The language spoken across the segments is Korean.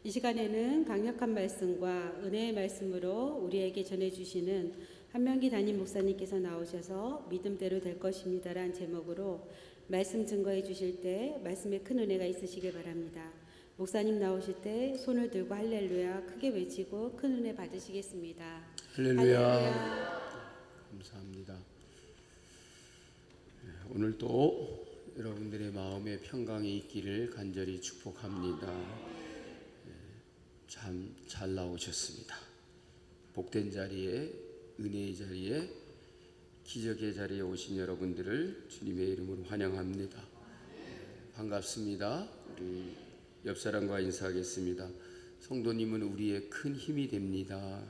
이 시간에는 강력한 말씀과 은혜의 말씀으로 우리에게 전해주시는 한명기 담임 목사님께서 나오셔서 믿음대로 될 것입니다라는 제목으로 말씀 증거해 주실 때 말씀에 큰 은혜가 있으시길 바랍니다. 목사님 나오실 때 손을 들고 할렐루야 크게 외치고 큰 은혜 받으시겠습니다. 할렐루야. 감사합니다. 오늘도 여러분들의 마음에 평강이 있기를 간절히 축복합니다. 참 잘 나오셨습니다. 복된 자리에, 은혜의 자리에, 기적의 자리에 오신 여러분들을 주님의 이름으로 환영합니다. 반갑습니다. 우리 옆 사람과 인사하겠습니다. 성도님은 우리의 큰 힘이 됩니다.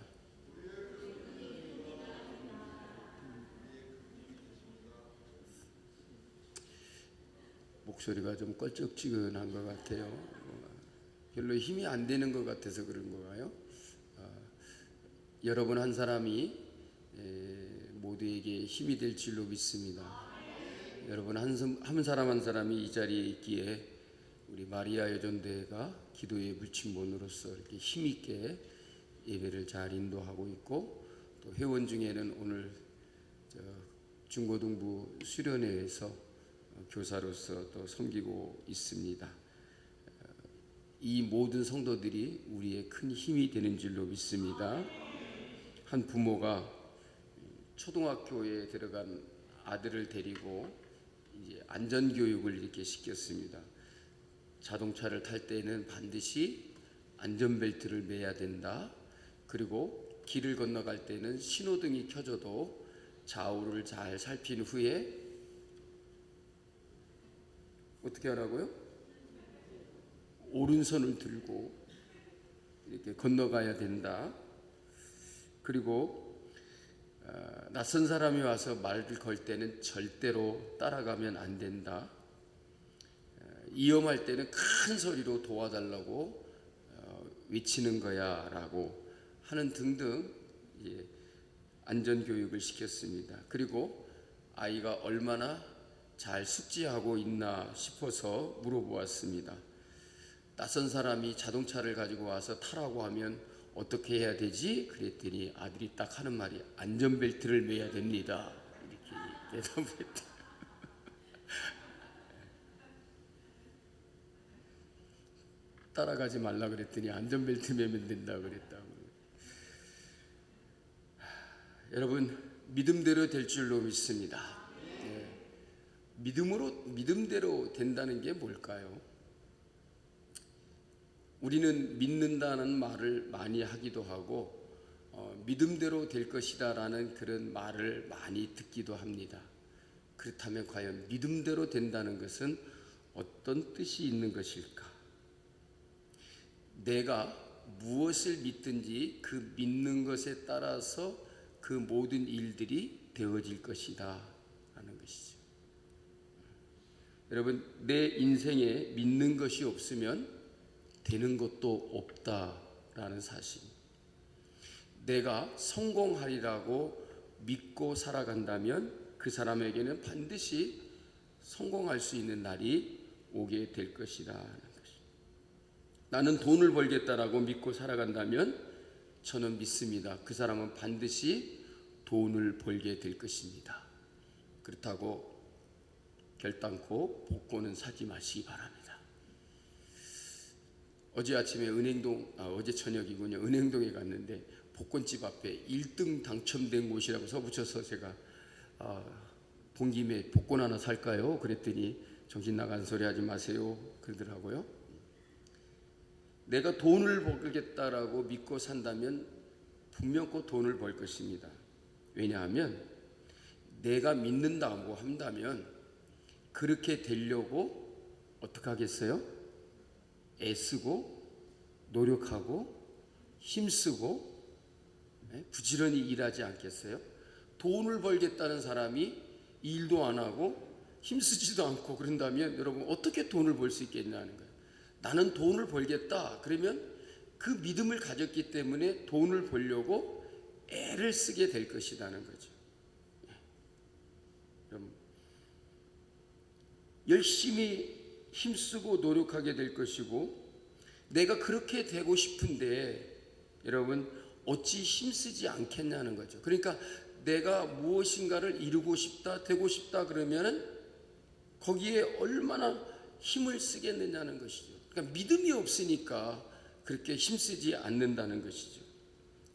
목소리가 좀 껄쩍지근한 것 같아요. 별로 힘이 안 되는 것 같아서 그런 거예요. 여러분 한 사람이 모두에게 힘이 될 줄로 믿습니다. 여러분 한 사람 한 사람이 이 자리에 있기에 우리 마리아 여전대회가 기도의 불침본으로서 이렇게 힘있게 예배를 잘 인도하고 있고, 또 회원 중에는 오늘 중고등부 수련회에서 교사로서 또 섬기고 있습니다. 이 모든 성도들이 우리의 큰 힘이 되는 줄로 믿습니다. 한 부모가 초등학교에 들어간 아들을 데리고 이제 안전교육을 이렇게 시켰습니다. 자동차를 탈 때는 반드시 안전벨트를 매야 된다. 그리고 길을 건너갈 때는 신호등이 켜져도 좌우를 잘 살핀 후에 어떻게 하라고요? 오른손을 들고 이렇게 건너가야 된다. 그리고 낯선 사람이 와서 말을 걸 때는 절대로 따라가면 안 된다. 위험할 때는 큰 소리로 도와달라고 외치는 거야 라고 하는 등등 안전교육을 시켰습니다. 그리고 아이가 얼마나 잘 숙지하고 있나 싶어서 물어보았습니다. 낯선 사람이 자동차를 가지고 와서 타라고 하면 어떻게 해야 되지? 그랬더니 아들이 딱 하는 말이 안전벨트를 매야 됩니다. 이렇게 대답을 했대요. 따라가지 말라 그랬더니 안전벨트 매면 된다고 그랬다고. 여러분, 믿음대로 될 줄로 믿습니다. 믿음대로 된다는 게 뭘까요? 우리는 믿는다는 말을 많이 하기도 하고 믿음대로 될 것이다 라는 그런 말을 많이 듣기도 합니다. 그렇다면 과연 믿음대로 된다는 것은 어떤 뜻이 있는 것일까? 내가 무엇을 믿든지 그 믿는 것에 따라서 그 모든 일들이 되어질 것이다 라는 것이죠. 여러분, 내 인생에 믿는 것이 없으면 되는 것도 없다라는 사실. 내가 성공하리라고 믿고 살아간다면 그 사람에게는 반드시 성공할 수 있는 날이 오게 될 것이라는 것이. 나는 돈을 벌겠다라고 믿고 살아간다면 저는 믿습니다. 그 사람은 반드시 돈을 벌게 될 것입니다. 그렇다고 결단코 복권은 사지 마시기 바랍니다. 어제 아침에 어제 저녁이군요. 은행동에 갔는데 복권집 앞에 1등 당첨된 곳이라고 써붙여서 제가 본 김에 복권 하나 살까요? 그랬더니 정신 나간 소리 하지 마세요 그러더라고요. 내가 돈을 벌겠다라고 믿고 산다면 분명 꼭 돈을 벌 것입니다. 왜냐하면 내가 믿는다고 한다면 그렇게 되려고 어떻게 하겠어요? 애쓰고 노력하고 힘쓰고 부지런히 일하지 않겠어요? 돈을 벌겠다는 사람이 일도 안 하고 힘쓰지도 않고 그런다면 여러분 어떻게 돈을 벌 수 있겠냐는 거예요. 나는 돈을 벌겠다 그러면 그 믿음을 가졌기 때문에 돈을 벌려고 애를 쓰게 될 것이라는 거죠. 여러분 열심히 힘쓰고 노력하게 될 것이고, 내가 그렇게 되고 싶은데 여러분 어찌 힘쓰지 않겠냐는 거죠. 그러니까 내가 무엇인가를 이루고 싶다, 되고 싶다 그러면은 거기에 얼마나 힘을 쓰겠느냐는 것이죠. 그러니까 믿음이 없으니까 그렇게 힘쓰지 않는다는 것이죠.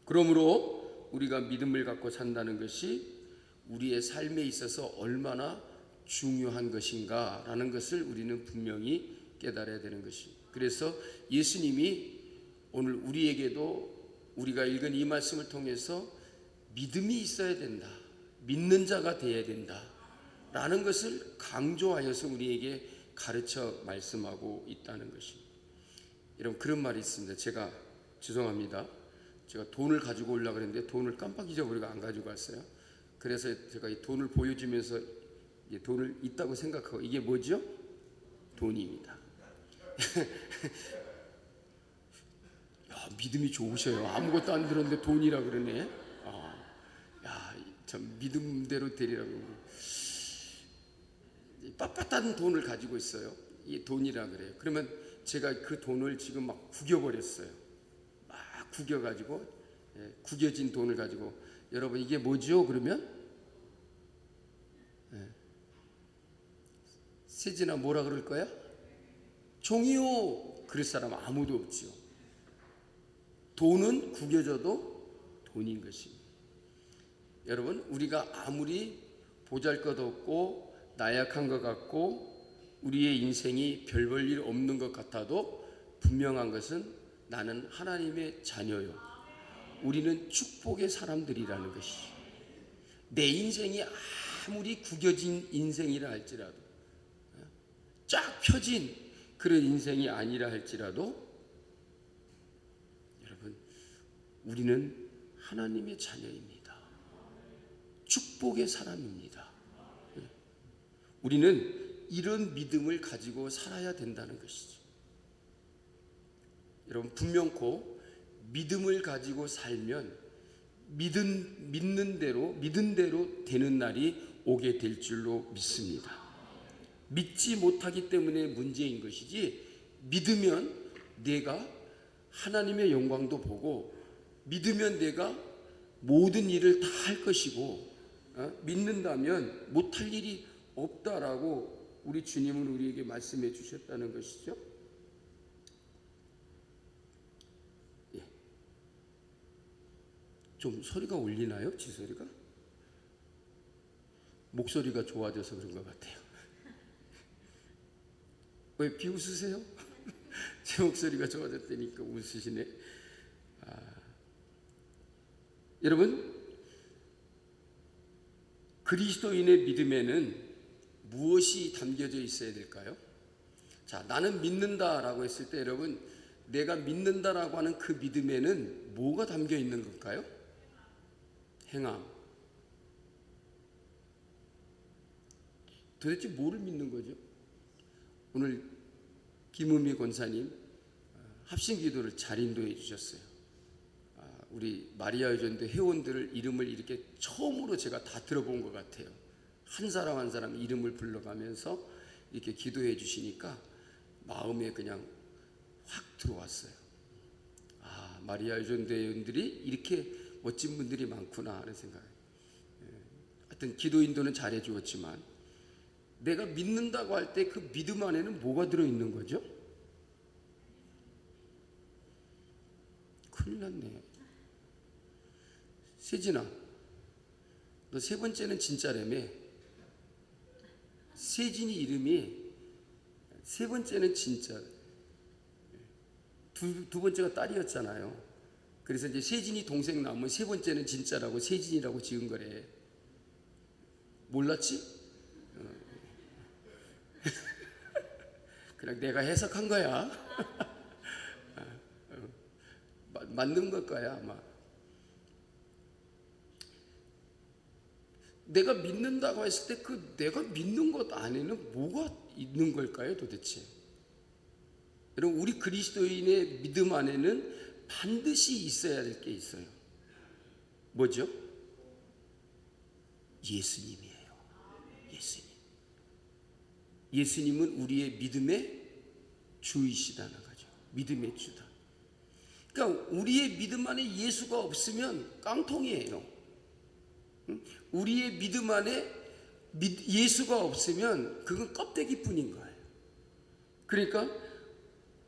그러므로 우리가 믿음을 갖고 산다는 것이 우리의 삶에 있어서 얼마나 중요한 것인가라는 것을 우리는 분명히 깨달아야 되는 것입니다. 그래서 예수님이 오늘 우리에게도 우리가 읽은 이 말씀을 통해서 믿음이 있어야 된다, 믿는 자가 되어야 된다 라는 것을 강조하여서 우리에게 가르쳐 말씀하고 있다는 것입니다. 여러분, 그런 말이 있습니다. 제가 죄송합니다. 제가 돈을 가지고 오려고 그랬는데 돈을 깜빡 잊어버리고 안 가지고 왔어요. 그래서 제가 이 돈을 보여주면서 돈을 있다고 생각하고, 이게 뭐죠? 돈입니다. 야, 믿음이 좋으셔요. 아무것도 안 들었는데 돈이라 그러네. 야, 참 믿음대로 되리라고. 빳빳한 돈을 가지고 있어요. 이 돈이라 그래요. 그러면 제가 그 돈을 지금 막 구겨버렸어요. 막 구겨가지고, 구겨진 돈을 가지고, 여러분 이게 뭐죠? 그러면 세진아 뭐라 그럴 거야? 종이요. 그럴 사람 아무도 없지요. 돈은 구겨져도 돈인 것입니다. 여러분, 우리가 아무리 보잘것없고 나약한 것 같고 우리의 인생이 별 볼 일 없는 것 같아도 분명한 것은 나는 하나님의 자녀요, 우리는 축복의 사람들이라는 것이죠. 내 인생이 아무리 구겨진 인생이라 할지라도, 쫙 펴진 그런 인생이 아니라 할지라도, 여러분, 우리는 하나님의 자녀입니다. 축복의 사람입니다. 우리는 이런 믿음을 가지고 살아야 된다는 것이죠. 여러분, 분명코 믿음을 가지고 살면 믿는 대로 되는 날이 오게 될 줄로 믿습니다. 믿지 못하기 때문에 문제인 것이지, 믿으면 내가 하나님의 영광도 보고, 믿으면 내가 모든 일을 다 할 것이고, 믿는다면 못할 일이 없다라고 우리 주님은 우리에게 말씀해 주셨다는 것이죠. 좀 소리가 울리나요? 지 소리가? 목소리가 좋아져서 그런 것 같아요. 왜 비웃으세요? 제 목소리가 좋아졌다니까 웃으시네. 여러분, 그리스도인의 믿음에는 무엇이 담겨져 있어야 될까요? 자, 나는 믿는다라고 했을 때 여러분, 내가 믿는다라고 하는 그 믿음에는 뭐가 담겨 있는 걸까요? 행함. 도대체 뭐를 믿는 거죠? 오늘 김은미 권사님 합심기도를 잘 인도해 주셨어요. 우리 마리아 여전대 회원들을 이름을 이렇게 처음으로 제가 다 들어본 것 같아요. 한 사람 한 사람 이름을 불러가면서 이렇게 기도해 주시니까 마음에 그냥 확 들어왔어요. 마리아 여전대 회원들이 이렇게 멋진 분들이 많구나 하는 생각. 하여튼 기도 인도는 잘해 주었지만, 내가 믿는다고 할 때 그 믿음 안에는 뭐가 들어있는 거죠? 큰일 났네. 세진아, 너 세 번째는 진짜라며. 세진이 이름이 세 번째는 진짜, 두 번째가 딸이었잖아요. 그래서 이제 세진이 동생 나오면 세 번째는 진짜라고 세진이라고 지은 거래. 몰랐지? 그냥 내가 해석한 거야. 맞는 걸 거야 아마. 내가 믿는다고 했을 때 그 내가 믿는 것 안에는 뭐가 있는 걸까요 도대체? 여러분, 우리 그리스도인의 믿음 안에는 반드시 있어야 될 게 있어요. 뭐죠? 예수님이에요. 예수님. 예수님은 우리의 믿음의 주이시다는 거죠. 믿음의 주다. 그러니까 우리의 믿음 안에 예수가 없으면 깡통이에요. 우리의 믿음 안에 예수가 없으면 그건 껍데기뿐인 거예요. 그러니까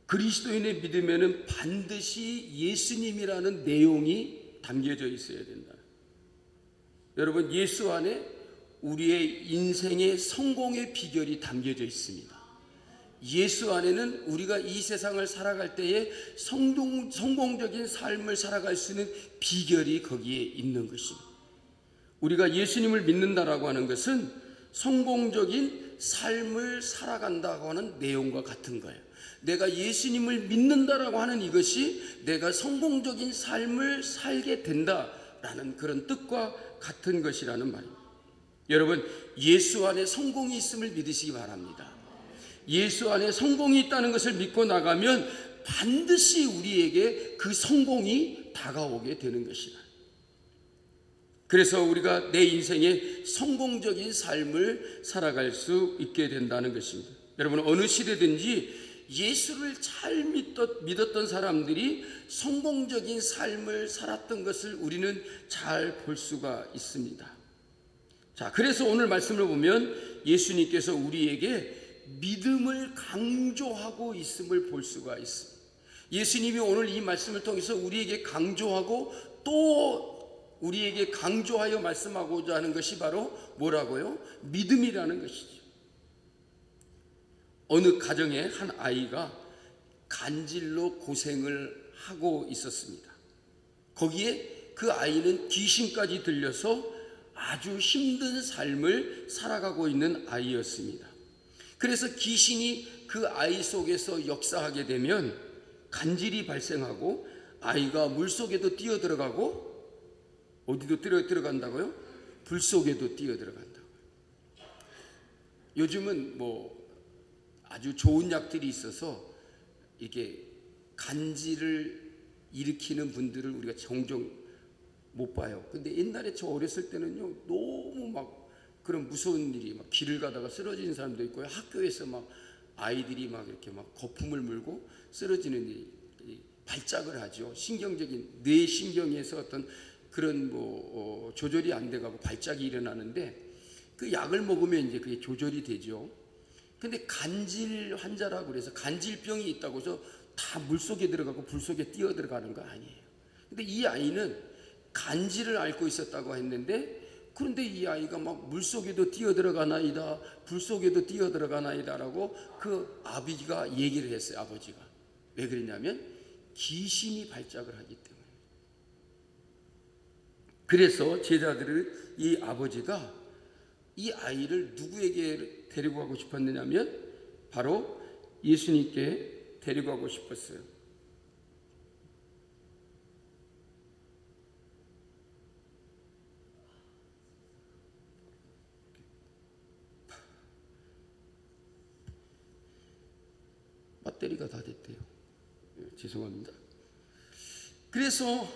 그리스도인의 믿음에는 반드시 예수님이라는 내용이 담겨져 있어야 된다. 여러분, 예수 안에 우리의 인생의 성공의 비결이 담겨져 있습니다. 예수 안에는 우리가 이 세상을 살아갈 때에 성공적인 삶을 살아갈 수 있는 비결이 거기에 있는 것입니다. 우리가 예수님을 믿는다라고 하는 것은 성공적인 삶을 살아간다고 하는 내용과 같은 거예요. 내가 예수님을 믿는다라고 하는 이것이 내가 성공적인 삶을 살게 된다라는 그런 뜻과 같은 것이라는 말입니다. 여러분, 예수 안에 성공이 있음을 믿으시기 바랍니다. 예수 안에 성공이 있다는 것을 믿고 나가면 반드시 우리에게 그 성공이 다가오게 되는 것이다. 그래서 우리가 내 인생에 성공적인 삶을 살아갈 수 있게 된다는 것입니다. 여러분, 어느 시대든지 예수를 잘 믿었던 사람들이 성공적인 삶을 살았던 것을 우리는 잘 볼 수가 있습니다. 자, 그래서 오늘 말씀을 보면 예수님께서 우리에게 믿음을 강조하고 있음을 볼 수가 있습니다. 예수님이 오늘 이 말씀을 통해서 우리에게 강조하고 또 우리에게 강조하여 말씀하고자 하는 것이 바로 뭐라고요? 믿음이라는 것이죠. 어느 가정에 한 아이가 간질로 고생을 하고 있었습니다. 거기에 그 아이는 귀신까지 들려서 아주 힘든 삶을 살아가고 있는 아이였습니다. 그래서 귀신이 그 아이 속에서 역사하게 되면 간질이 발생하고 아이가 물속에도 뛰어들어가고 어디도 들어간다고요? 불 속에도 뛰어들어간다고요. 요즘은 아주 좋은 약들이 있어서 이렇게 간질을 일으키는 분들을 우리가 종종 못 봐요. 근데 옛날에 저 어렸을 때는요, 너무 막 그런 무서운 일이 막 길을 가다가 쓰러지는 사람도 있고요. 학교에서 막 아이들이 막 이렇게 막 거품을 물고 쓰러지는 일이 발작을 하죠. 신경적인 뇌 신경에서 어떤 그런 조절이 안 돼가고 발작이 일어나는데 그 약을 먹으면 이제 그게 조절이 되죠. 근데 간질 환자라고 그래서 간질병이 있다고 해서 다 물속에 들어가고 불속에 뛰어 들어가는 거 아니에요. 근데 이 아이는 간질을 앓고 있었다고 했는데 그런데 이 아이가 막 물속에도 뛰어 들어가나이다, 불속에도 뛰어 들어가나이다라고 그 아버지가 얘기를 했어요. 아버지가 왜 그랬냐면 귀신이 발작을 하기 때문에. 그래서 제자들을 이 아버지가 이 아이를 누구에게 데리고 가고 싶었느냐면 바로 예수님께 데리고 가고 싶었어요. 배터리가 다 됐대요. 죄송합니다. 그래서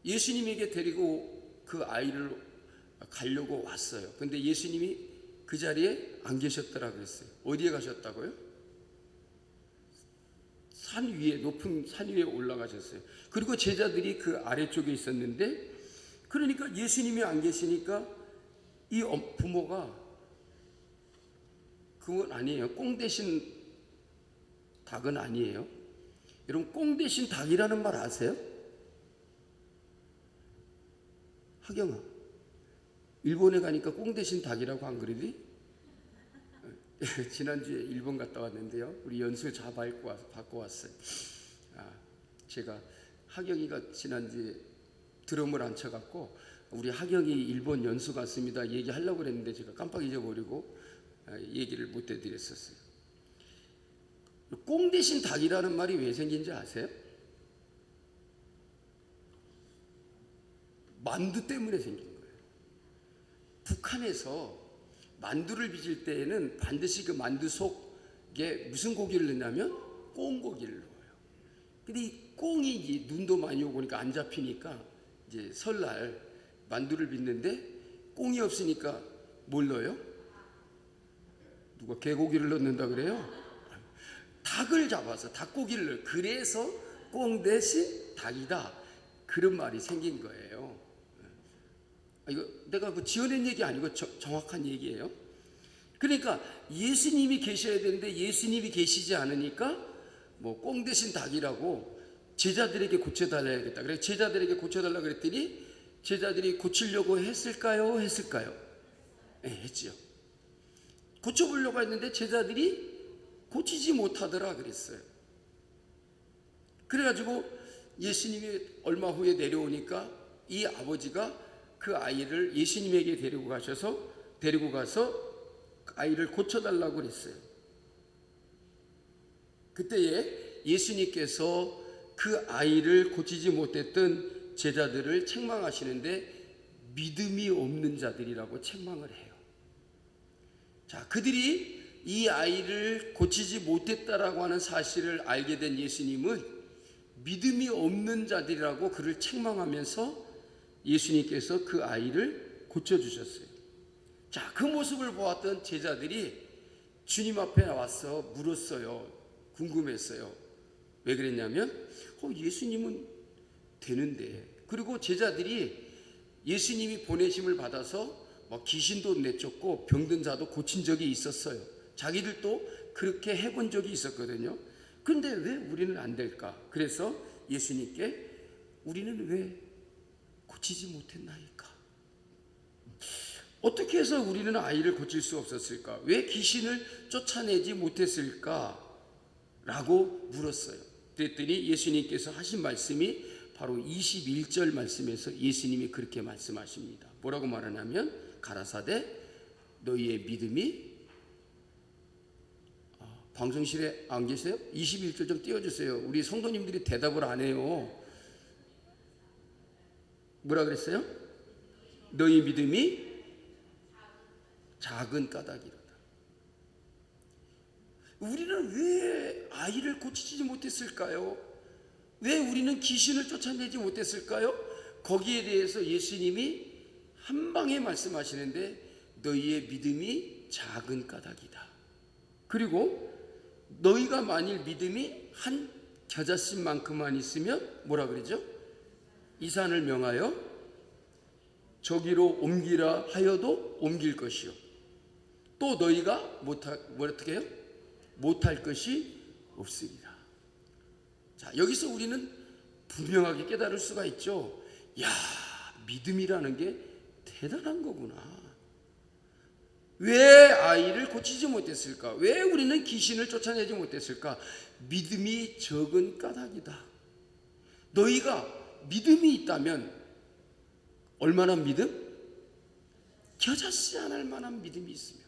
예수님에게 데리고 그 아이를 가려고 왔어요. 근데 예수님이 그 자리에 안 계셨더라 그랬어요. 어디에 가셨다고요? 산 위에, 높은 산 위에 올라가셨어요. 그리고 제자들이 그 아래쪽에 있었는데, 그러니까 예수님이 안 계시니까 이 부모가 그건 아니에요. 꽁 대신 닭은 아니에요. 여러분, 꽁 대신 닭이라는 말 아세요? 하경아, 일본에 가니까 꽁 대신 닭이라고 안 그러니? 지난주에 일본 갔다 왔는데요, 우리 연수 다 받고 왔어요. 제가 하경이가 지난주에 드럼을 안 쳐갖고 우리 하경이 일본 연수 갔습니다 얘기하려고 그랬는데 제가 깜빡 잊어버리고 얘기를 못 해드렸었어요. 꽁 대신 닭이라는 말이 왜 생긴지 아세요? 만두 때문에 생긴 거예요. 북한에서 만두를 빚을 때에는 반드시 그 만두 속에 무슨 고기를 넣냐면 꽁고기를 넣어요. 근데 이 꽁이 이제 눈도 많이 오고 그러니까 안 잡히니까 이제 설날 만두를 빚는데 꽁이 없으니까 뭘 넣어요? 누가 개고기를 넣는다 그래요? 닭을 잡아서 닭고기를, 그래서 꽁 대신 닭이다, 그런 말이 생긴 거예요. 이거 내가 그 지어낸 얘기 아니고 정확한 얘기예요. 그러니까 예수님이 계셔야 되는데 예수님이 계시지 않으니까 뭐 꽁 대신 닭이라고 제자들에게 고쳐달라야겠다. 그래서 제자들에게 고쳐달라 그랬더니 제자들이 고치려고 했을까요? 네, 했지요. 고쳐보려고 했는데 제자들이 고치지 못하더라 그랬어요. 그래가지고 예수님이 얼마 후에 내려오니까 이 아버지가 그 아이를 예수님에게 데리고 가서 아이를 고쳐달라고 그랬어요. 그때에 예수님께서 그 아이를 고치지 못했던 제자들을 책망하시는데 믿음이 없는 자들이라고 책망을 해요. 자, 그들이 이 아이를 고치지 못했다라고 하는 사실을 알게 된 예수님은 믿음이 없는 자들이라고 그를 책망하면서 예수님께서 그 아이를 고쳐주셨어요. 자, 그 모습을 보았던 제자들이 주님 앞에 나와서 물었어요. 궁금했어요. 왜 그랬냐면 예수님은 되는데, 그리고 제자들이 예수님이 보내심을 받아서 귀신도 내쫓고 병든 자도 고친 적이 있었어요. 자기들도 그렇게 해본 적이 있었거든요. 그런데 왜 우리는 안 될까? 그래서 예수님께 우리는 왜 고치지 못했나이까? 어떻게 해서 우리는 아이를 고칠 수 없었을까? 왜 귀신을 쫓아내지 못했을까? 라고 물었어요. 그랬더니 예수님께서 하신 말씀이 바로 21절 말씀에서 예수님이 그렇게 말씀하십니다. 뭐라고 말하냐면 가라사대 너희의 믿음이, 방송실에 안 계세요? 21절 좀 띄워주세요. 우리 성도님들이 대답을 안 해요. 뭐라 그랬어요? 너희 믿음이 작은 까닭이로다. 우리는 왜 아이를 고치지 못했을까요? 왜 우리는 귀신을 쫓아내지 못했을까요? 거기에 대해서 예수님이 한 방에 말씀하시는데 너희의 믿음이 작은 까닭이다. 그리고 너희가 만일 믿음이 한 겨자씨만큼만 있으면 뭐라 그러죠? 이 산을 명하여 저기로 옮기라 하여도 옮길 것이요. 또 너희가 어떻게 해요? 못할 것이 없으리라. 자, 여기서 우리는 분명하게 깨달을 수가 있죠. 야, 믿음이라는 게 대단한 거구나. 왜 아이를 고치지 못했을까? 왜 우리는 귀신을 쫓아내지 못했을까? 믿음이 적은 까닭이다. 너희가 믿음이 있다면 얼마나 믿음? 겨자씨 안 할 만한 믿음이 있으면,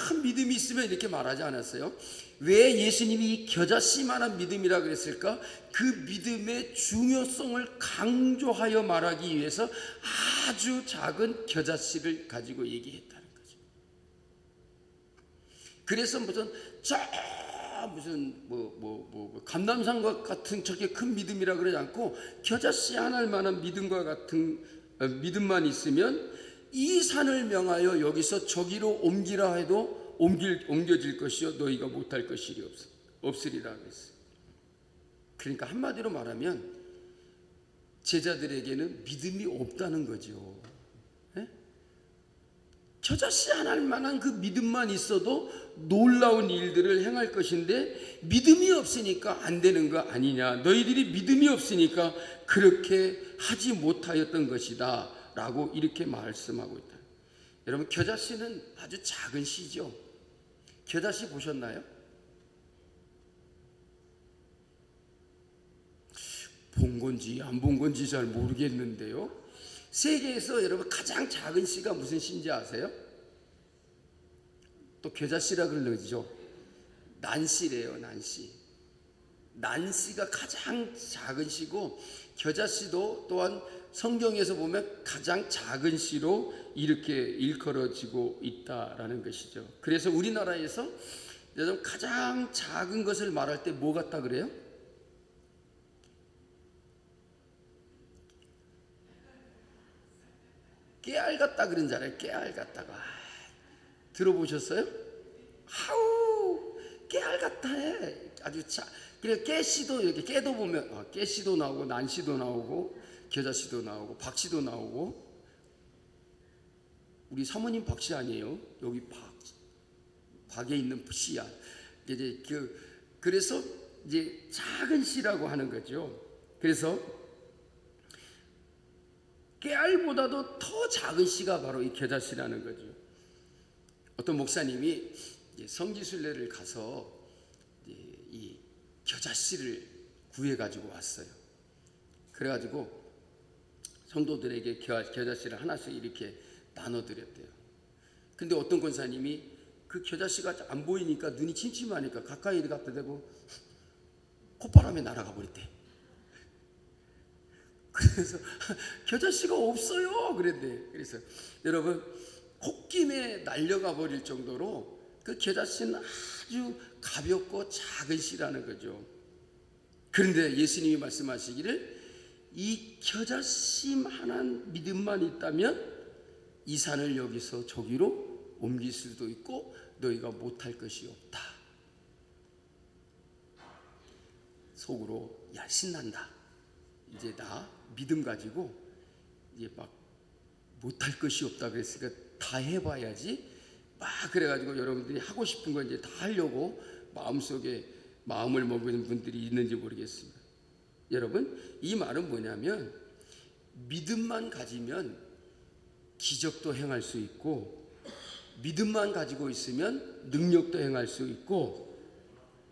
큰 믿음이 있으면 이렇게 말하지 않았어요? 왜 예수님이 겨자씨만한 믿음이라 그랬을까? 그 믿음의 중요성을 강조하여 말하기 위해서 아주 작은 겨자씨를 가지고 얘기했다는 거죠. 그래서 무슨 감람산 같은 저렇게 큰 믿음이라 그러지 않고 겨자씨 하나 할 만한 믿음과 같은 믿음만 있으면 이 산을 명하여 여기서 저기로 옮기라 해도 옮겨질 것이요 너희가 못할 것이 없으리라 그랬어요. 그러니까 한마디로 말하면 제자들에게는 믿음이 없다는 거죠. 예? 겨자씨 안 할 만한 그 믿음만 있어도 놀라운 일들을 행할 것인데 믿음이 없으니까 안 되는 거 아니냐, 너희들이 믿음이 없으니까 그렇게 하지 못하였던 것이다 라고 이렇게 말씀하고 있다. 여러분, 겨자씨는 아주 작은 씨죠. 겨자씨 보셨나요? 본 건지 안 본 건지 잘 모르겠는데요, 세계에서 여러분 가장 작은 씨가 무슨 씨인지 아세요? 또 겨자씨라 그러죠. 난씨래요. 난씨가 가장 작은 씨고, 겨자씨도 또한 성경에서 보면 가장 작은 씨로 이렇게 일컬어지고 있다라는 것이죠. 그래서 우리나라에서 여러분 가장 작은 것을 말할 때 뭐 같다 그래요? 깨알 같다 그러잖아요. 깨알 같다가 들어보셨어요? 하우, 깨알 같아 해. 아주 그래 깨씨도 이렇게 깨도 보면 깨씨도 나오고 난씨도 나오고 겨자씨도 나오고 박씨도 나오고. 우리 사모님 박씨 아니에요? 여기 박에 있는 씨야. 이제 그래서 이제 작은 씨라고 하는 거죠. 그래서 깨알보다도 더 작은 씨가 바로 이 겨자씨라는 거죠. 어떤 목사님이 성지순례를 가서 이 겨자씨를 구해가지고 왔어요. 그래가지고 성도들에게 겨자씨를 하나씩 이렇게 나눠드렸대요. 근데 어떤 권사님이 그 겨자씨가 안 보이니까 눈이 침침하니까 가까이 갖다 대고 콧바람에 날아가 버렸대. 그래서 겨자씨가 없어요 그랬대. 그래서 여러분 콧김에 날려가 버릴 정도로 그 겨자씨는 아주 가볍고 작은 씨라는 거죠. 그런데 예수님이 말씀하시기를 이 겨자씨만한 믿음만 있다면 이 산을 여기서 저기로 옮길 수도 있고 너희가 못할 것이 없다. 속으로 야 신난다. 이제 나 믿음 가지고 이제 막 못할 것이 없다 그랬으니까 다 해봐야지. 막 그래가지고 여러분들이 하고 싶은 거 이제 다 하려고 마음속에 마음을 먹는 분들이 있는지 모르겠습니다. 여러분 이 말은 뭐냐면 믿음만 가지면 기적도 행할 수 있고 믿음만 가지고 있으면 능력도 행할 수 있고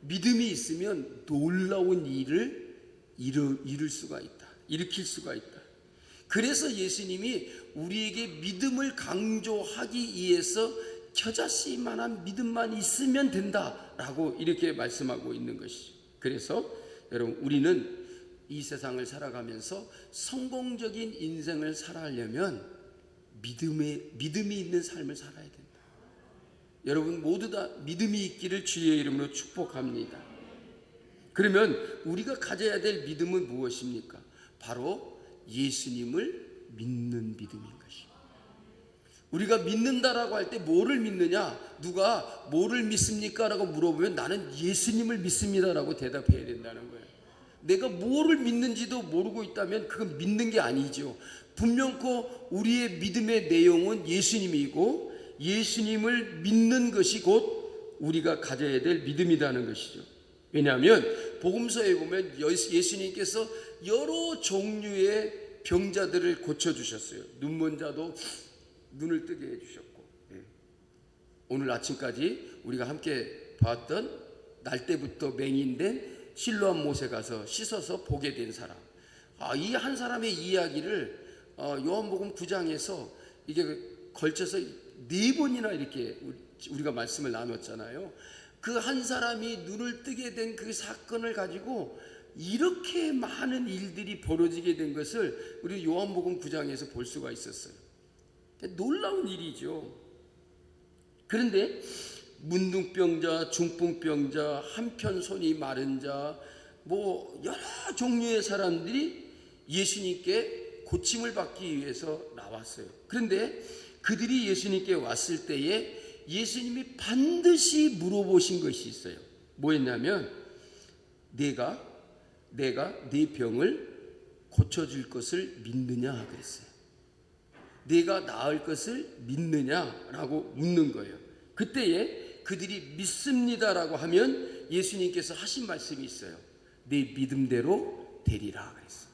믿음이 있으면 놀라운 일을 이룰 수가 있다. 일으킬 수가 있다. 그래서 예수님이 우리에게 믿음을 강조하기 위해서 겨자씨만한 믿음만 있으면 된다라고 이렇게 말씀하고 있는 것이죠. 그래서 여러분 우리는 이 세상을 살아가면서 성공적인 인생을 살아가려면 믿음이 있는 삶을 살아야 된다. 여러분 모두 다 믿음이 있기를 주의 이름으로 축복합니다. 그러면 우리가 가져야 될 믿음은 무엇입니까? 바로 예수님을 믿는 믿음인 것입니다. 우리가 믿는다라고 할 때 뭐를 믿느냐? 누가 뭐를 믿습니까? 라고 물어보면 나는 예수님을 믿습니다라고 대답해야 된다는 거예요. 내가 뭐를 믿는지도 모르고 있다면 그건 믿는 게 아니죠. 분명코 우리의 믿음의 내용은 예수님이고 예수님을 믿는 것이 곧 우리가 가져야 될 믿음이라는 것이죠. 왜냐하면 복음서에 보면 예수님께서 여러 종류의 병자들을 고쳐주셨어요. 눈먼 자도 눈을 뜨게 해주셨고, 오늘 아침까지 우리가 함께 봤던 날 때부터 맹인된 실로암 못에 가서 씻어서 보게 된 사람, 이 한 사람의 이야기를 요한복음 9장에서 이게 걸쳐서 4번이나 이렇게 우리가 말씀을 나눴잖아요. 그 한 사람이 눈을 뜨게 된 그 사건을 가지고 이렇게 많은 일들이 벌어지게 된 것을 우리 요한복음 9장에서 볼 수가 있었어요. 놀라운 일이죠. 그런데 문둥병자, 중풍병자, 한편 손이 마른 자, 뭐 여러 종류의 사람들이 예수님께 고침을 받기 위해서 나왔어요. 그런데 그들이 예수님께 왔을 때에 예수님이 반드시 물어보신 것이 있어요. 뭐였냐면 내가 네 병을 고쳐줄 것을 믿느냐 그랬어요. 네가 나을 것을 믿느냐라고 묻는 거예요. 그때에 그들이 믿습니다라고 하면 예수님께서 하신 말씀이 있어요. 네 믿음대로 되리라 그랬어요.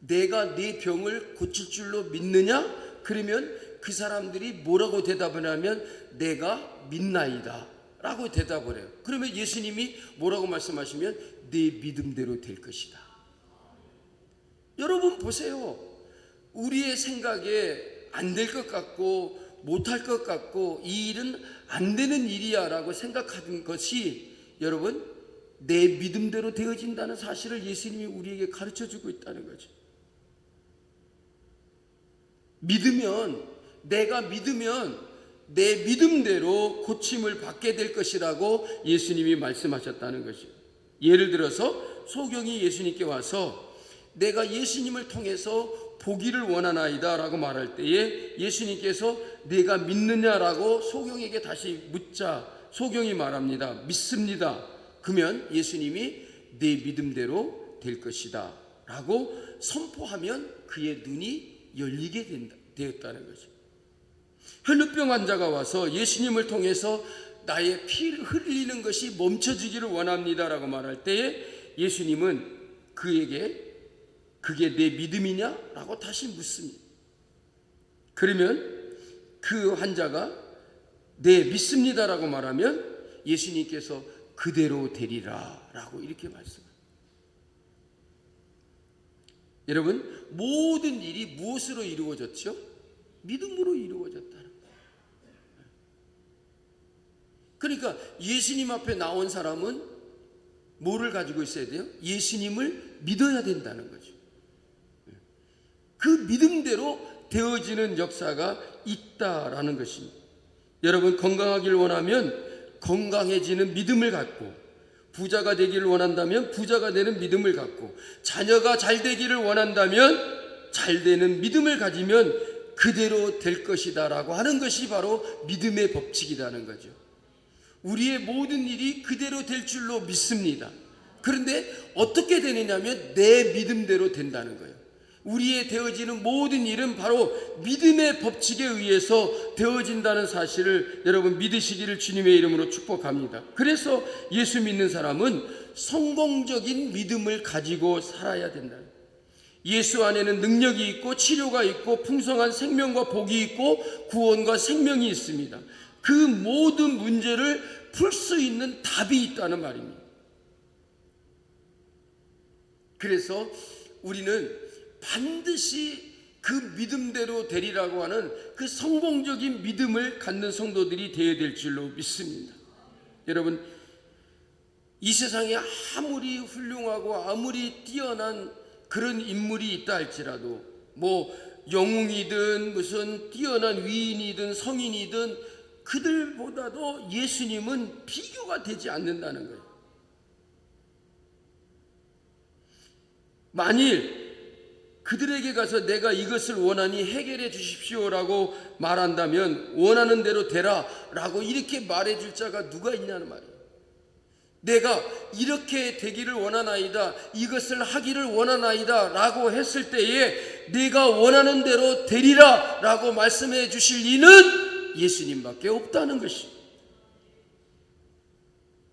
내가 네 병을 고칠 줄로 믿느냐? 그러면 그 사람들이 뭐라고 대답을 하면 내가 믿나이다 라고 대답을 해요. 그러면 예수님이 뭐라고 말씀하시면 네 믿음대로 될 것이다. 여러분 보세요. 우리의 생각에 안 될 것 같고 못할 것 같고 이 일은 안 되는 일이야 라고 생각하는 것이 여러분 내 믿음대로 되어진다는 사실을 예수님이 우리에게 가르쳐주고 있다는 거죠. 내가 믿으면 내 믿음대로 고침을 받게 될 것이라고 예수님이 말씀하셨다는 것이죠. 예를 들어서 소경이 예수님께 와서 내가 예수님을 통해서 보기를 원하나이다 라고 말할 때에 예수님께서 내가 믿느냐라고 소경에게 다시 묻자 소경이 말합니다. 믿습니다. 그러면 예수님이 내 믿음대로 될 것이다 라고 선포하면 그의 눈이 열리게 되었다는 거죠. 혈루병 환자가 와서 예수님을 통해서 나의 피를 흘리는 것이 멈춰지기를 원합니다 라고 말할 때에 예수님은 그에게 그게 내 믿음이냐? 라고 다시 묻습니다. 그러면 그 환자가 네 믿습니다 라고 말하면 예수님께서 그대로 되리라 라고 이렇게 말씀합니다. 여러분, 모든 일이 무엇으로 이루어졌죠? 믿음으로 이루어졌다는 거예요. 그러니까 예수님 앞에 나온 사람은 뭐를 가지고 있어야 돼요? 예수님을 믿어야 된다는 거죠. 그 믿음대로 되어지는 역사가 있다라는 것입니다. 여러분, 건강하길 원하면 건강해지는 믿음을 갖고, 부자가 되기를 원한다면 부자가 되는 믿음을 갖고, 자녀가 잘 되기를 원한다면 잘 되는 믿음을 가지면 그대로 될 것이다 라고 하는 것이 바로 믿음의 법칙이라는 거죠. 우리의 모든 일이 그대로 될 줄로 믿습니다. 그런데 어떻게 되느냐면 내 믿음대로 된다는 거예요. 우리의 되어지는 모든 일은 바로 믿음의 법칙에 의해서 되어진다는 사실을 여러분 믿으시기를 주님의 이름으로 축복합니다. 그래서 예수 믿는 사람은 성공적인 믿음을 가지고 살아야 된다. 예수 안에는 능력이 있고 치료가 있고 풍성한 생명과 복이 있고 구원과 생명이 있습니다. 그 모든 문제를 풀 수 있는 답이 있다는 말입니다. 그래서 우리는 반드시 그 믿음대로 되리라고 하는 그 성공적인 믿음을 갖는 성도들이 되어야 될 줄로 믿습니다. 여러분, 이 세상에 아무리 훌륭하고 아무리 뛰어난 그런 인물이 있다 할지라도 뭐 영웅이든 무슨 뛰어난 위인이든 성인이든 그들보다도 예수님은 비교가 되지 않는다는 거예요. 만일 그들에게 가서 내가 이것을 원하니 해결해 주십시오라고 말한다면 원하는 대로 되라 라고 이렇게 말해줄 자가 누가 있냐는 말이에요. 내가 이렇게 되기를 원하나이다, 이것을 하기를 원하나이다 라고 했을 때에 내가 원하는 대로 되리라 라고 말씀해 주실 이는 예수님밖에 없다는 것입니다.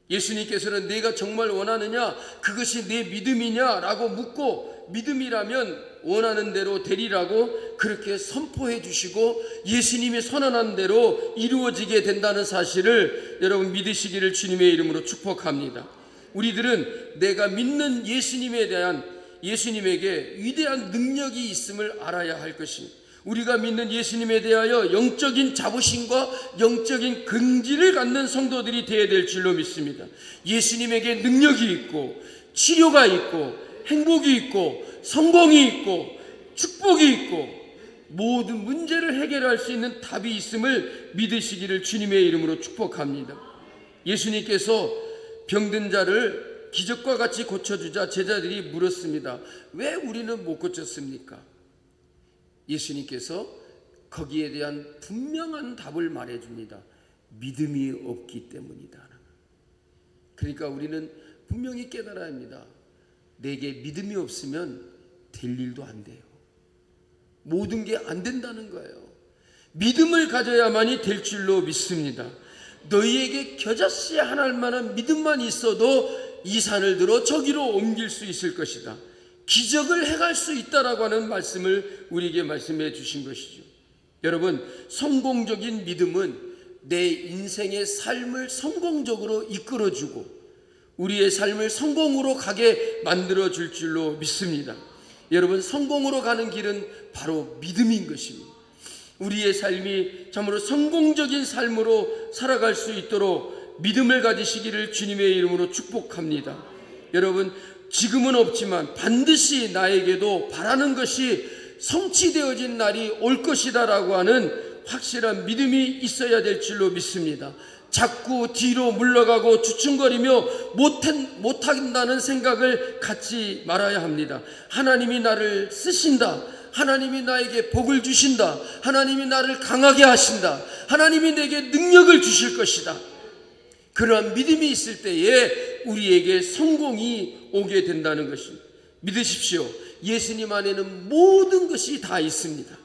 예수님께서는 내가 정말 원하느냐, 그것이 내 믿음이냐 라고 묻고 믿음이라면 원하는 대로 되리라고 그렇게 선포해 주시고 예수님이 선언한 대로 이루어지게 된다는 사실을 여러분 믿으시기를 주님의 이름으로 축복합니다. 우리들은 내가 믿는 예수님에 대한 예수님에게 위대한 능력이 있음을 알아야 할 것입니다. 우리가 믿는 예수님에 대하여 영적인 자부심과 영적인 긍지를 갖는 성도들이 되어야 될 줄로 믿습니다. 예수님에게 능력이 있고 치료가 있고 행복이 있고 성공이 있고 축복이 있고 모든 문제를 해결할 수 있는 답이 있음을 믿으시기를 주님의 이름으로 축복합니다. 예수님께서 병든 자를 기적과 같이 고쳐주자 제자들이 물었습니다. 왜 우리는 못 고쳤습니까? 예수님께서 거기에 대한 분명한 답을 말해줍니다. 믿음이 없기 때문이다. 그러니까 우리는 분명히 깨달아야 합니다. 내게 믿음이 없으면 될 일도 안 돼요. 모든 게 안 된다는 거예요. 믿음을 가져야만이 될 줄로 믿습니다. 너희에게 겨자씨 하나일 만한 믿음만 있어도 이 산을 들어 저기로 옮길 수 있을 것이다. 기적을 행할 수 있다라고 하는 말씀을 우리에게 말씀해 주신 것이죠. 여러분, 성공적인 믿음은 내 인생의 삶을 성공적으로 이끌어주고 우리의 삶을 성공으로 가게 만들어줄 줄로 믿습니다. 여러분, 성공으로 가는 길은 바로 믿음인 것입니다. 우리의 삶이 참으로 성공적인 삶으로 살아갈 수 있도록 믿음을 가지시기를 주님의 이름으로 축복합니다. 여러분, 지금은 없지만 반드시 나에게도 바라는 것이 성취되어진 날이 올 것이다 라고 하는 확실한 믿음이 있어야 될 줄로 믿습니다. 자꾸 뒤로 물러가고 주춤거리며 못한다는 생각을 갖지 말아야 합니다. 하나님이 나를 쓰신다. 하나님이 나에게 복을 주신다. 하나님이 나를 강하게 하신다. 하나님이 내게 능력을 주실 것이다. 그러한 믿음이 있을 때에 우리에게 성공이 오게 된다는 것입니다. 믿으십시오. 예수님 안에는 모든 것이 다 있습니다.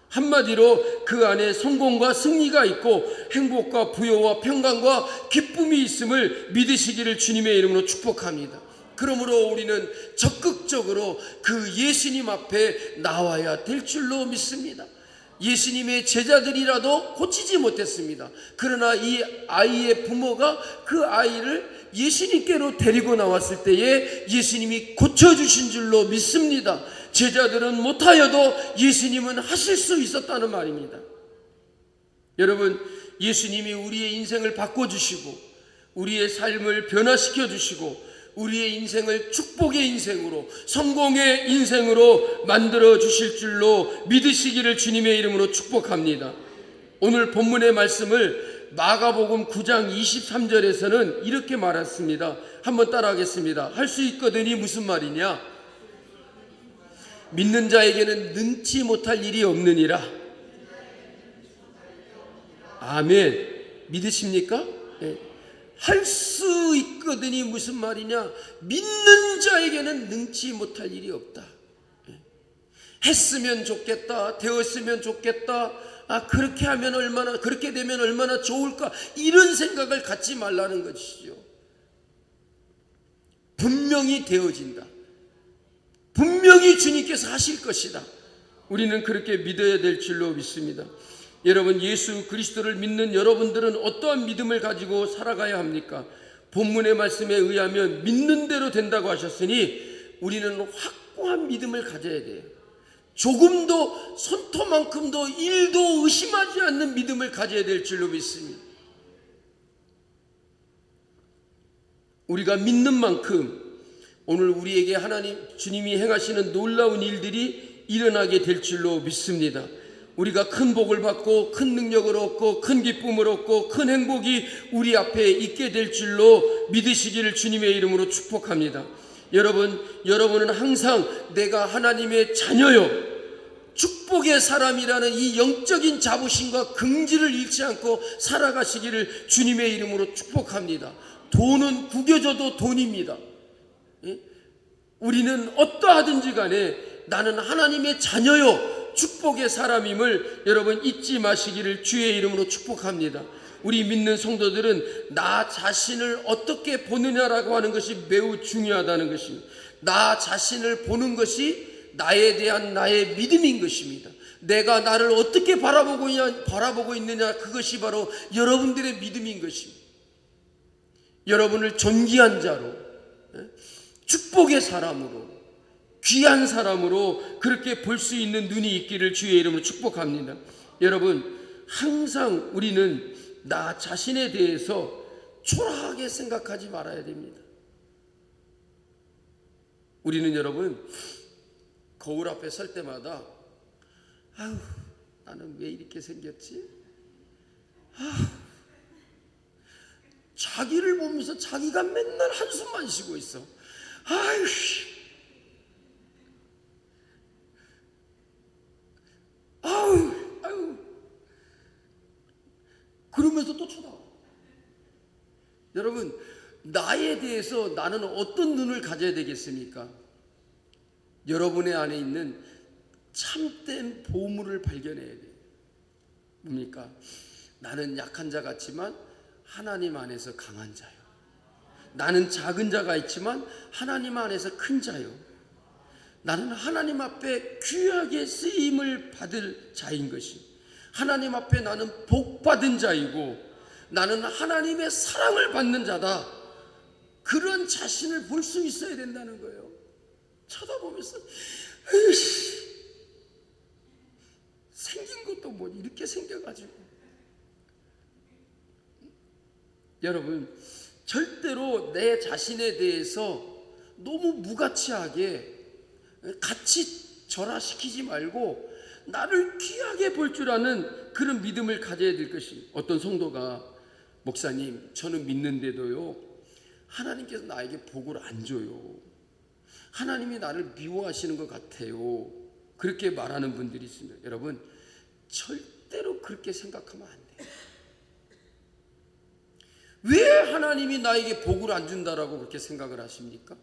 한마디로 그 안에 성공과 승리가 있고 행복과 부여와 평강과 기쁨이 있음을 믿으시기를 주님의 이름으로 축복합니다. 그러므로 우리는 적극적으로 그 예수님 앞에 나와야 될 줄로 믿습니다. 예수님의 제자들이라도 고치지 못했습니다. 그러나 이 아이의 부모가 그 아이를 예수님께로 데리고 나왔을 때에 예수님이 고쳐주신 줄로 믿습니다. 제자들은 못하여도 예수님은 하실 수 있었다는 말입니다. 여러분, 예수님이 우리의 인생을 바꿔주시고 우리의 삶을 변화시켜 주시고 우리의 인생을 축복의 인생으로, 성공의 인생으로 만들어 주실 줄로 믿으시기를 주님의 이름으로 축복합니다. 오늘 본문의 말씀을 마가복음 9장 23절에서는 이렇게 말했습니다. 한번 따라하겠습니다. 할 수 있거든이 무슨 말이냐? 믿는 자에게는 능치 못할 일이 없느니라. 아멘. 믿으십니까? 네. 할 수 있거든이 무슨 말이냐? 믿는 자에게는 능치 못할 일이 없다. 했으면 좋겠다, 되었으면 좋겠다, 그렇게 하면 얼마나, 그렇게 되면 얼마나 좋을까, 이런 생각을 갖지 말라는 것이죠. 분명히 되어진다. 분명히 주님께서 하실 것이다. 우리는 그렇게 믿어야 될 줄로 믿습니다. 여러분, 예수 그리스도를 믿는 여러분들은 어떠한 믿음을 가지고 살아가야 합니까? 본문의 말씀에 의하면 믿는 대로 된다고 하셨으니 우리는 확고한 믿음을 가져야 돼요. 조금도 손톱만큼도 1도 의심하지 않는 믿음을 가져야 될 줄로 믿습니다. 우리가 믿는 만큼 오늘 우리에게 하나님 주님이 행하시는 놀라운 일들이 일어나게 될 줄로 믿습니다. 우리가 큰 복을 받고 큰 능력을 얻고 큰 기쁨을 얻고 큰 행복이 우리 앞에 있게 될 줄로 믿으시기를 주님의 이름으로 축복합니다. 여러분은 항상 내가 하나님의 자녀요, 축복의 사람이라는 이 영적인 자부심과 긍지를 잃지 않고 살아가시기를 주님의 이름으로 축복합니다. 돈은 구겨져도 돈입니다. 우리는 어떠하든지 간에 나는 하나님의 자녀요, 축복의 사람임을 여러분 잊지 마시기를 주의 이름으로 축복합니다. 우리 믿는 성도들은 나 자신을 어떻게 보느냐라고 하는 것이 매우 중요하다는 것입니다. 나 자신을 보는 것이 나에 대한 나의 믿음인 것입니다. 내가 나를 어떻게 바라보고 있느냐, 그것이 바로 여러분들의 믿음인 것입니다. 여러분을 존귀한 자로, 축복의 사람으로, 귀한 사람으로 그렇게 볼 수 있는 눈이 있기를 주의 이름으로 축복합니다. 여러분, 항상 우리는 나 자신에 대해서 초라하게 생각하지 말아야 됩니다. 우리는 여러분, 거울 앞에 설 때마다 아유, 나는 왜 이렇게 생겼지? 자기를 보면서 자기가 맨날 한숨만 쉬고 있어. 아유, 그러면서 또 쳐다봐. 여러분, 나에 대해서 나는 어떤 눈을 가져야 되겠습니까? 여러분의 안에 있는 참된 보물을 발견해야 돼요. 뭡니까? 나는 약한 자 같지만 하나님 안에서 강한 자요. 나는 작은 자가 있지만 하나님 안에서 큰 자요. 나는 하나님 앞에 귀하게 쓰임을 받을 자인 것이, 하나님 앞에 나는 복 받은 자이고 나는 하나님의 사랑을 받는 자다. 그런 자신을 볼 수 있어야 된다는 거예요. 쳐다보면서 생긴 것도 뭐 이렇게 생겨가지고. 여러분, 절대로 내 자신에 대해서 너무 무가치하게 같이 절하시키지 말고 나를 귀하게 볼 줄 아는 그런 믿음을 가져야 될 것이, 어떤 성도가 목사님, 저는 믿는데도요 하나님께서 나에게 복을 안 줘요. 하나님이 나를 미워하시는 것 같아요. 그렇게 말하는 분들이 있습니다. 여러분, 절대로 그렇게 생각하면 안 돼요. 왜 하나님이 나에게 복을 안 준다라고 그렇게 생각을 하십니까?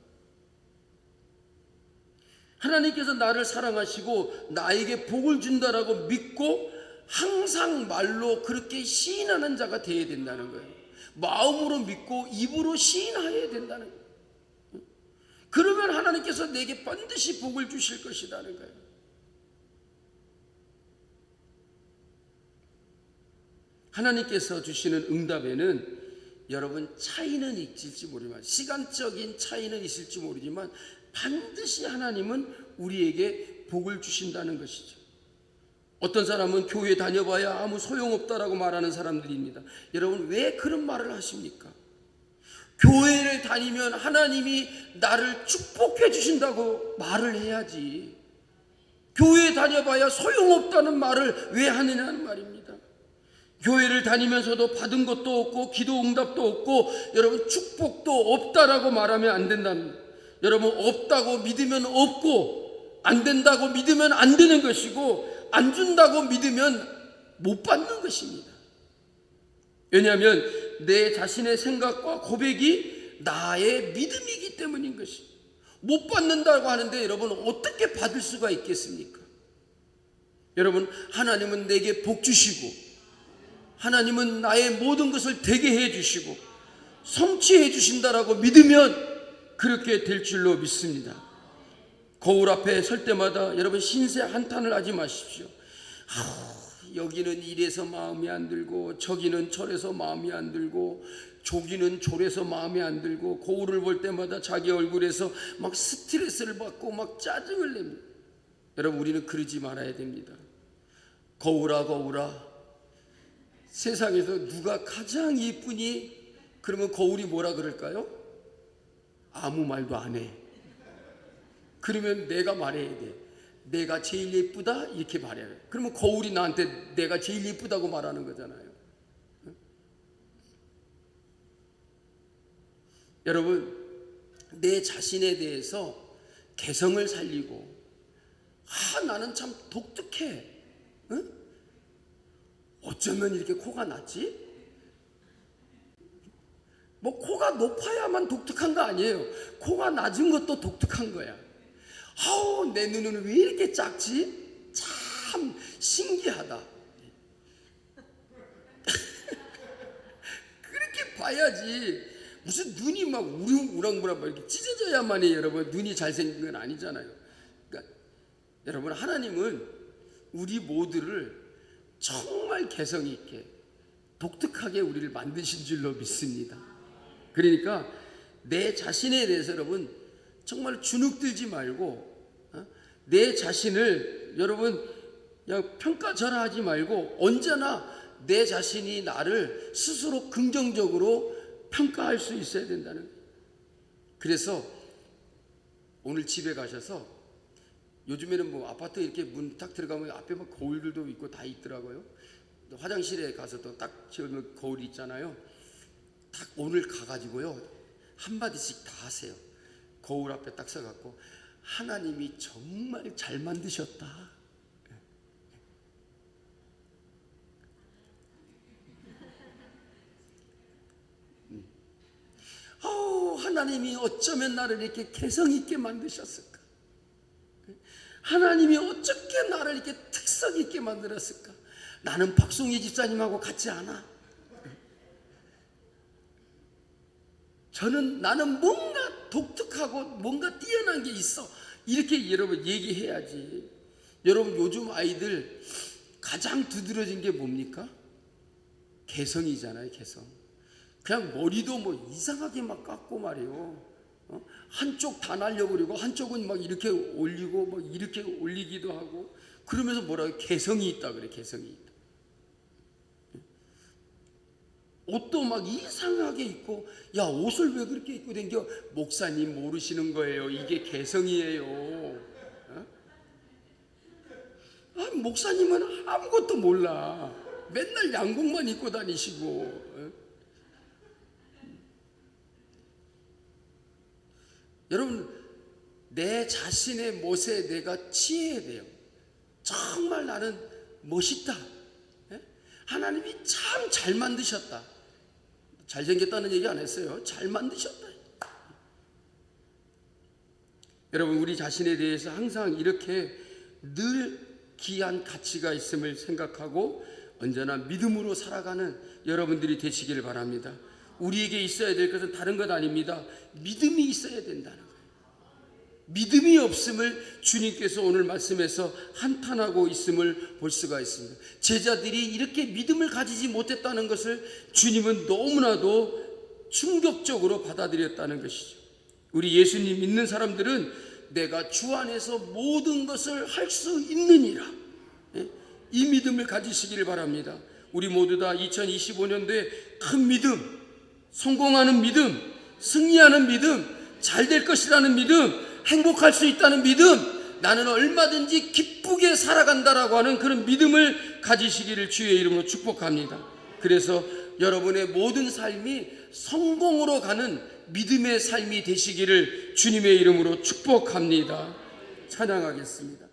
하나님께서 나를 사랑하시고 나에게 복을 준다라고 믿고 항상 말로 그렇게 시인하는 자가 되어야 된다는 거예요. 마음으로 믿고 입으로 시인해야 된다는 거예요. 그러면 하나님께서 내게 반드시 복을 주실 것이라는 거예요. 하나님께서 주시는 응답에는 여러분 차이는 있을지 모르지만, 시간적인 차이는 있을지 모르지만 반드시 하나님은 우리에게 복을 주신다는 것이죠. 어떤 사람은 교회 다녀봐야 아무 소용없다라고 말하는 사람들입니다. 여러분 왜 그런 말을 하십니까? 교회를 다니면 하나님이 나를 축복해 주신다고 말을 해야지, 교회 다녀봐야 소용없다는 말을 왜 하느냐는 말입니다. 교회를 다니면서도 받은 것도 없고 기도 응답도 없고 여러분 축복도 없다라고 말하면 안 된다는 거예요. 여러분 없다고 믿으면 없고 안 된다고 믿으면 안 되는 것이고 안 준다고 믿으면 못 받는 것입니다. 왜냐하면 내 자신의 생각과 고백이 나의 믿음이기 때문인 것입니다. 못 받는다고 하는데 여러분 어떻게 받을 수가 있겠습니까? 여러분 하나님은 내게 복 주시고 하나님은 나의 모든 것을 되게 해 주시고 성취해 주신다라고 믿으면 그렇게 될 줄로 믿습니다. 거울 앞에 설 때마다 여러분 신세 한탄을 하지 마십시오. 여기는 이래서 마음이 안 들고 저기는 저래서 마음이 안 들고 저기는 저래서 마음이 안 들고, 거울을 볼 때마다 자기 얼굴에서 막 스트레스를 받고 막 짜증을 냅니다. 여러분 우리는 그러지 말아야 됩니다. 거울아 거울아, 세상에서 누가 가장 예쁘니? 그러면 거울이 뭐라 그럴까요? 아무 말도 안 해. 그러면 내가 말해야 돼. 내가 제일 예쁘다 이렇게 말해야 돼. 그러면 거울이 나한테 내가 제일 예쁘다고 말하는 거잖아요. 여러분 내 자신에 대해서 개성을 살리고 나는 참 독특해. 응? 어쩌면 이렇게 코가 낮지? 뭐 코가 높아야만 독특한 거 아니에요. 코가 낮은 것도 독특한 거야. 내 눈은 왜 이렇게 작지? 참 신기하다. 그렇게 봐야지. 무슨 눈이 막 우랑우랑 이렇게 찢어져야만 해. 여러분 눈이 잘생긴 건 아니잖아요. 그러니까 여러분 하나님은 우리 모두를 정말 개성 있게 독특하게 우리를 만드신 줄로 믿습니다. 그러니까 내 자신에 대해서 여러분 정말 주눅들지 말고 내 자신을 여러분 평가절하하지 말고 언제나 내 자신이 나를 스스로 긍정적으로 평가할 수 있어야 된다는 거예요. 그래서 오늘 집에 가셔서, 요즘에는 뭐 아파트 이렇게 문 딱 들어가면 앞에 막 거울들도 있고 다 있더라고요. 화장실에 가서 또 딱 지으면 거울이 있잖아요. 딱 오늘 가가지고요 한마디씩 다 하세요. 거울 앞에 딱 서갖고 하나님이 정말 잘 만드셨다. 하나님이 어쩌면 나를 이렇게 개성 있게 만드셨을까? 하나님이 어떻게 나를 이렇게 특색 있게 만들었을까? 나는 박송희 집사님하고 같지 않아. 나는 뭔가 독특하고 뭔가 뛰어난 게 있어. 이렇게 여러분 얘기해야지. 여러분 요즘 아이들 가장 두드러진 게 뭡니까? 개성이잖아요. 개성. 그냥 머리도 뭐 이상하게 막 깎고 말이에요. 한쪽 다 날려버리고 한쪽은 막 이렇게 올리고 막 이렇게 올리기도 하고, 그러면서 뭐라고 개성이 있다 그래. 개성이 있다. 옷도 막 이상하게 입고, 야 옷을 왜 그렇게 입고 댕겨? 목사님 모르시는 거예요. 이게 개성이에요. 목사님은 아무것도 몰라. 맨날 양복만 입고 다니시고. 여러분 내 자신의 멋에 내가 취해야 돼요. 정말 나는 멋있다. 하나님이 참 잘 만드셨다. 잘생겼다는 얘기 안 했어요. 잘 만드셨다. 여러분, 우리 자신에 대해서 항상 이렇게 늘 귀한 가치가 있음을 생각하고 언제나 믿음으로 살아가는 여러분들이 되시기를 바랍니다. 우리에게 있어야 될 것은 다른 것 아닙니다. 믿음이 있어야 된다는 거예요. 믿음이 없음을 주님께서 오늘 말씀에서 한탄하고 있음을 볼 수가 있습니다. 제자들이 이렇게 믿음을 가지지 못했다는 것을 주님은 너무나도 충격적으로 받아들였다는 것이죠. 우리 예수님 믿는 사람들은 내가 주 안에서 모든 것을 할 수 있느니라, 이 믿음을 가지시기를 바랍니다. 우리 모두 다 2025년도에 큰 믿음, 성공하는 믿음, 승리하는 믿음, 잘 될 것이라는 믿음, 행복할 수 있다는 믿음, 나는 얼마든지 기쁘게 살아간다라고 하는 그런 믿음을 가지시기를 주의 이름으로 축복합니다. 그래서 여러분의 모든 삶이 성공으로 가는 믿음의 삶이 되시기를 주님의 이름으로 축복합니다. 찬양하겠습니다.